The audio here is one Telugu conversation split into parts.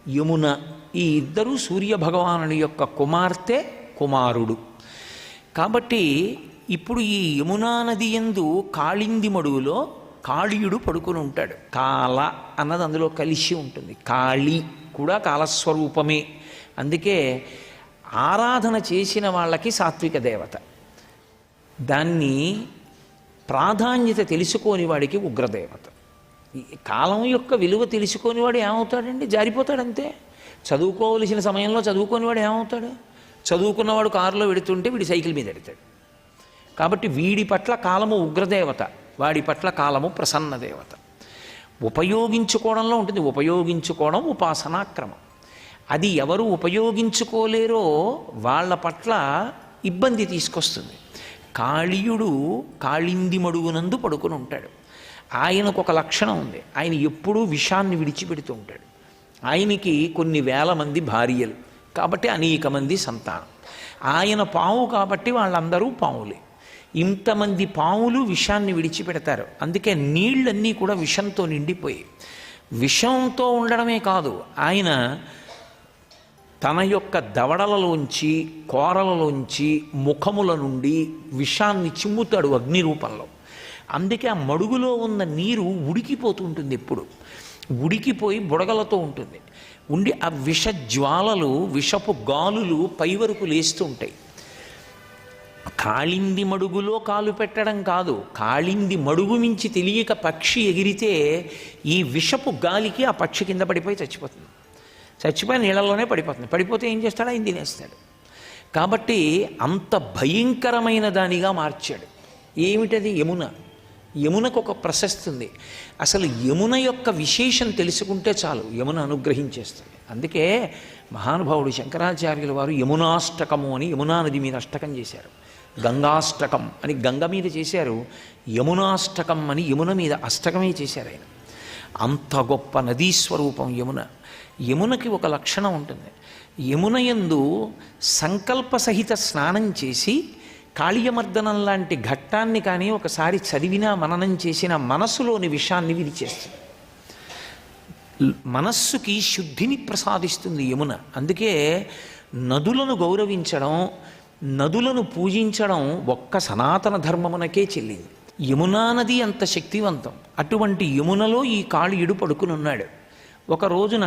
యమున, ఈ ఇద్దరు సూర్యభగవానుని యొక్క కుమార్తె కుమారుడు. కాబట్టి ఇప్పుడు ఈ యమునా నది యందు కాళింది మడుగులో కాళీయుడు పడుకుని ఉంటాడు. కాల అన్నది అందులో కలిసి ఉంటుంది. కాళీ కూడా కాలస్వరూపమే. అందుకే ఆరాధన చేసిన వాళ్ళకి సాత్విక దేవత. దాన్ని ప్రాధాన్యత తెలుసుకోని వాడికి ఉగ్రదేవత. ఈ కాలం యొక్క విలువ తెలుసుకోని వాడు ఏమవుతాడండి? జారిపోతాడంతే. చదువుకోవలసిన సమయంలో చదువుకోనివాడు ఏమవుతాడు? చదువుకున్నవాడు కారులో వెడుతుంటే వీడి సైకిల్ మీద ఎడతాడు. కాబట్టి వీడి పట్ల కాలము ఉగ్రదేవత, వాడి పట్ల కాలము ప్రసన్న దేవత. ఉపయోగించుకోవడంలో ఉంటుంది. ఉపయోగించుకోవడం ఉపాసనాక్రమం. అది ఎవరు ఉపయోగించుకోలేరో వాళ్ళ పట్ల ఇబ్బంది తీసుకొస్తుంది. కాళీయుడు కాళింది మడుగునందు పడుకుని ఉంటాడు. ఆయనకు ఒక లక్షణం ఉంది. ఆయన ఎప్పుడూ విషాన్ని విడిచిపెడుతూ ఉంటాడు. ఆయనకి కొన్ని వేల మంది భార్యలు, కాబట్టి అనేక మంది సంతానం. ఆయన పాము కాబట్టి వాళ్ళందరూ పాములే. ఇంతమంది పాములు విషాన్ని విడిచిపెడతారు. అందుకే నీళ్ళన్నీ కూడా విషంతో నిండిపోయి, విషంతో ఉండడమే కాదు, ఆయన తన యొక్క దవడలలోంచి, కోరలలోంచి, ముఖముల నుండి విషాన్ని చిమ్ముతాడు అగ్ని రూపంలో. అందుకే ఆ మడుగులో ఉన్న నీరు ఉడికిపోతుంటుంది. ఎప్పుడు ఉడికిపోయి బుడగలతో ఉంటుంది. ఉండి ఆ విష జ్వాలలు, విషపు గాలులు పై వరకు లేస్తూ ఉంటాయి. కాళింది మడుగులో కాలు పెట్టడం కాదు, కాళింది మడుగు మించి తెలియక పక్షి ఎగిరితే ఈ విషపు గాలికి ఆ పక్షి కింద పడిపోయి చచ్చిపోతుంది. చచ్చిపోయి నీళ్ళలోనే పడిపోతుంది. పడిపోతే ఏం చేస్తాడు? ఆయన తినేస్తాడు. కాబట్టి అంత భయంకరమైన దానిగా మార్చాడు. ఏమిటది? యమున. యమునకు ఒక ప్రశస్తి ఉంది. అసలు యమున యొక్క విశేషం తెలుసుకుంటే చాలు, యమున అనుగ్రహించేస్తుంది. అందుకే మహానుభావుడు శంకరాచార్యుల వారు యమునాష్టకము అని యమునా నది మీద అష్టకం చేశారు. గంగాష్టకం అని గంగ మీద చేశారు, యమునాష్టకం అని యమున మీద అష్టకమే చేశారు ఆయన. అంత గొప్ప నదీ స్వరూపం యమున. యమునకి ఒక లక్షణం ఉంటుంది. యమున యందు సంకల్ప సహిత స్నానం చేసి కాళీయమర్దనం లాంటి ఘట్టాన్ని కానీ ఒకసారి చదివినా మననం చేసిన మనస్సులోని విషాన్ని విడిచేస్తుంది. మనస్సుకి శుద్ధిని ప్రసాదిస్తుంది యమున. అందుకే నదులను గౌరవించడం, నదులను పూజించడం ఒక్క సనాతన ధర్మమునకే చెల్లింది. యమునా నది అంత శక్తివంతం. అటువంటి యమునలో ఈ కాళీయుడు పడుకుని ఉన్నాడు. ఒక రోజున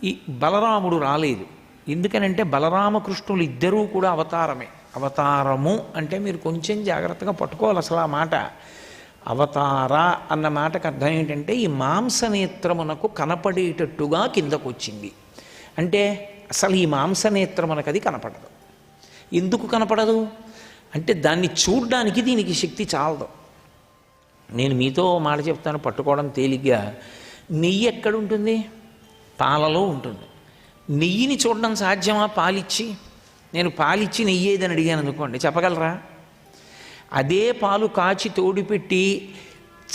ఈ బలరాముడు రాలేదు. ఎందుకనంటే బలరామకృష్ణులు ఇద్దరూ కూడా అవతారమే. అవతారము అంటే మీరు కొంచెం జాగ్రత్తగా పట్టుకోవాలి. అసలు ఆ మాట అవతార అన్న మాటకు అర్థం ఏంటంటే ఈ మాంసనేత్రమునకు కనపడేటట్టుగా కిందకు వచ్చింది. అంటే అసలు ఈ మాంసనేత్రమునకు అది కనపడదు. ఎందుకు కనపడదు అంటే దాన్ని చూడ్డానికి దీనికి శక్తి చాలదు. నేను మీతో మాట చెప్తాను, పట్టుకోవడం తేలిగ్గా. నెయ్యి ఎక్కడుంటుంది? పాలలో ఉంటుంది. నెయ్యిని చూడడం సాధ్యమా? పాలిచ్చి, నేను పాలిచ్చి నెయ్యి ఏదని అడిగాను అనుకోండి, చెప్పగలరా? అదే పాలు కాచి తోడుపెట్టి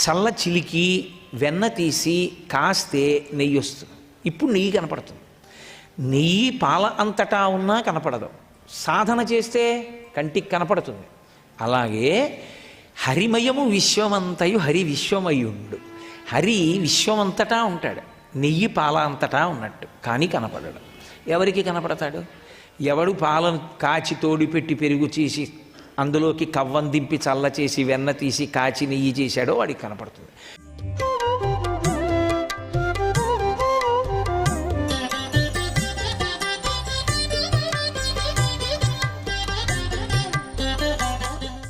చల్ల చిలికి వెన్న తీసి కాస్తే నెయ్యి వస్తుంది. ఇప్పుడు నెయ్యి కనపడుతుంది. నెయ్యి పాల అంతటా ఉన్నా కనపడదు. సాధన చేస్తే కంటికి కనపడుతుంది. అలాగే హరిమయము విశ్వమంతయు హరి విశ్వమయుండు. హరి విశ్వమంతటా ఉంటాడు, నెయ్యి పాల అంతటా ఉన్నట్టు, కానీ కనపడడు. ఎవరికి కనపడతాడు? ఎవడు పాలను కాచి తోడిపెట్టి పెరుగు చేసి అందులోకి కవ్వం దింపి చల్ల చేసి వెన్న తీసి కాచి నెయ్యి చేశాడో వాడికి కనపడుతుంది.